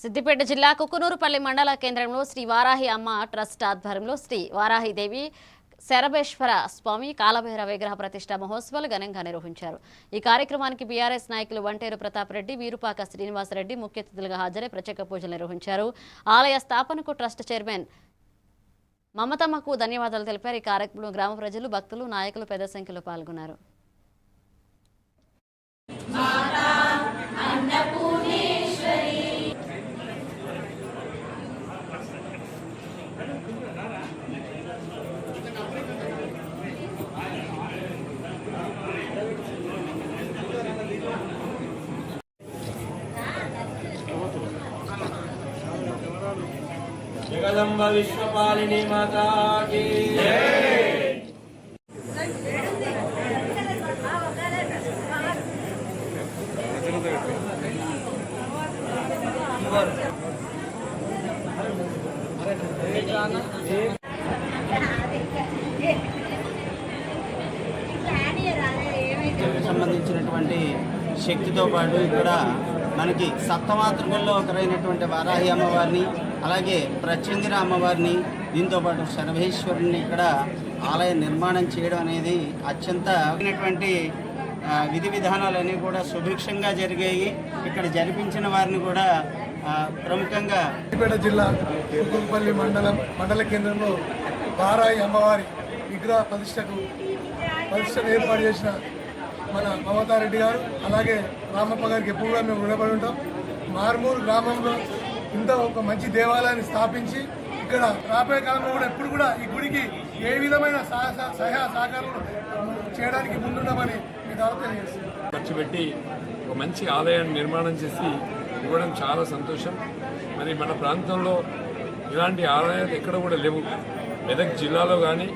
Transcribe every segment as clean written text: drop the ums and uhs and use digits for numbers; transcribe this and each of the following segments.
సిద్దిపేట జిల్లా కుకునూరుపల్లి మండల కేంద్రంలో శ్రీ వారాహి అమ్మ ట్రస్ట్ ఆధ్వర్యంలో శ్రీ వారాహిదేవి శరభేశ్వర స్వామి కాలభైరవ విగ్రహ ప్రతిష్ఠ మహోత్సవాలు ఘనంగా నిర్వహించారు। ఈ కార్యక్రమానికి బీఆర్ఎస్ నాయకులు వంటేరు ప్రతాప్ రెడ్డి, వీరుపాక శ్రీనివాసరెడ్డి ముఖ్య అతిథులుగా హాజరై ప్రత్యేక పూజలు నిర్వహించారు। ఆలయ స్థాపనకు ట్రస్ట్ చైర్మన్ మమతమ్మకు ధన్యవాదాలు తెలిపారు। ఈ కార్యక్రమంలో గ్రామ ప్రజలు, భక్తులు, నాయకులు పెద్ద సంఖ్యలో పాల్గొన్నారు। जगदम्ब विश्वपालिनी माता की जय। సంబంధించినటువంటి శక్తితో పాటు ఇక్కడ మనకి సప్తమాతృకల్లో ఒకరైనటువంటి వారాహి అమ్మవారిని, అలాగే ప్రత్యంగిర అమ్మవారిని, దీంతోపాటు శరభేశ్వరుని ఇక్కడ ఆలయ నిర్మాణం చేయడం అనేది అత్యంత విధి విధానాలన్నీ కూడా సుభిక్షంగా జరిగాయి। ఇక్కడ జరిపించిన వారిని కూడా ప్రముఖంగా సిద్దిపేట జిల్లా కుకునూరుపల్లి మండల కేంద్రంలో వారాహి అమ్మవారి విగ్రహ ప్రతిష్టను ఏర్పాటు చేసిన మన మమతారెడ్డి గారు, అలాగే రామప్ప గారికి ఎప్పుడు కూడా మేము రుణపడి ఉంటాం। మార్మూరు గ్రామంలో ఇంత ఒక మంచి దేవాలయాన్ని స్థాపించి ఇక్కడ రాబోయే కాలంలో కూడా ఎప్పుడు కూడా ఈ గుడికి ఏ విధమైన సహకారం చేయడానికి ముందుండమని మీ ద్వారా తెలియజేస్తుంది। ఖర్చు పెట్టి ఒక మంచి ఆలయాన్ని నిర్మాణం చేసి ఇవ్వడం చాలా సంతోషం। మరి మన ప్రాంతంలో ఇలాంటి ఆలయాలు ఎక్కడ కూడా లేవు। మెదక్ జిల్లాలో కానీ,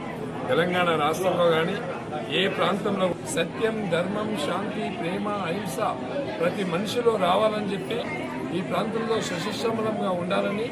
తెలంగాణ రాష్ట్రంలో కానీ ఏ ప్రాంతంలో సత్యం, ధర్మం, శాంతి, ప్రేమ, అహింస ప్రతి మనిషిలో రావాలని చెప్పి ఈ ప్రాంతంలో సశస్త్రమలంగా ఉండాలని